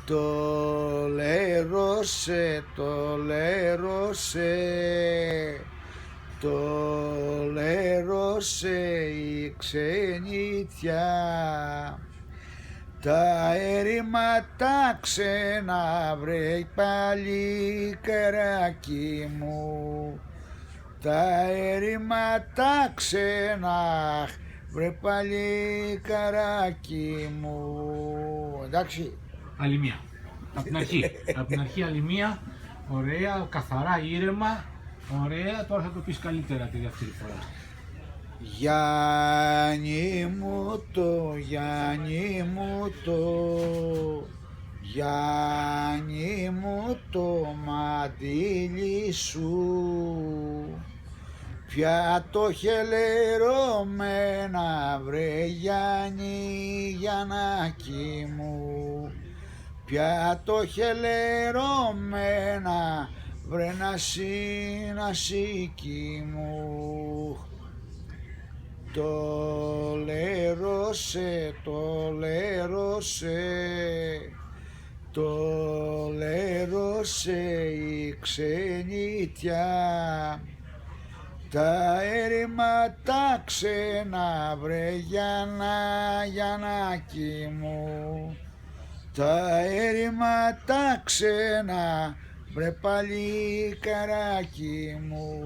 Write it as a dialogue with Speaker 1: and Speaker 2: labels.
Speaker 1: Το λέρωσε, το λέρωσε, το λέρωσε η ξενιτιά. Τα έρημα ξένα βρε παλικαράκι μου, τα έρημα ξένα βρε παλικαράκι μου. Εντάξει.
Speaker 2: Άλλη μία. Από την αρχή. Από την αρχή άλλη μία. Ωραία, καθαρά, ήρεμα. Ωραία, τώρα θα το πεις καλύτερα τη δεύτερη φορά.
Speaker 1: Γιάννη μου το, Γιάννη μου το, Γιάννη μου το μαντίλι σου, πια το χελερώμενα βρε Γιάννη, Γιαννάκι μου, πια το χελερώμενα βρε νασίκι μου. Το λέρωσε, το λέρωσε, το λέρωσε η ξενιτιά. Τα έρημα ξένα βρε Γιαννάκι μου, τα έρημα ξένα βρε παλικαράκι μου.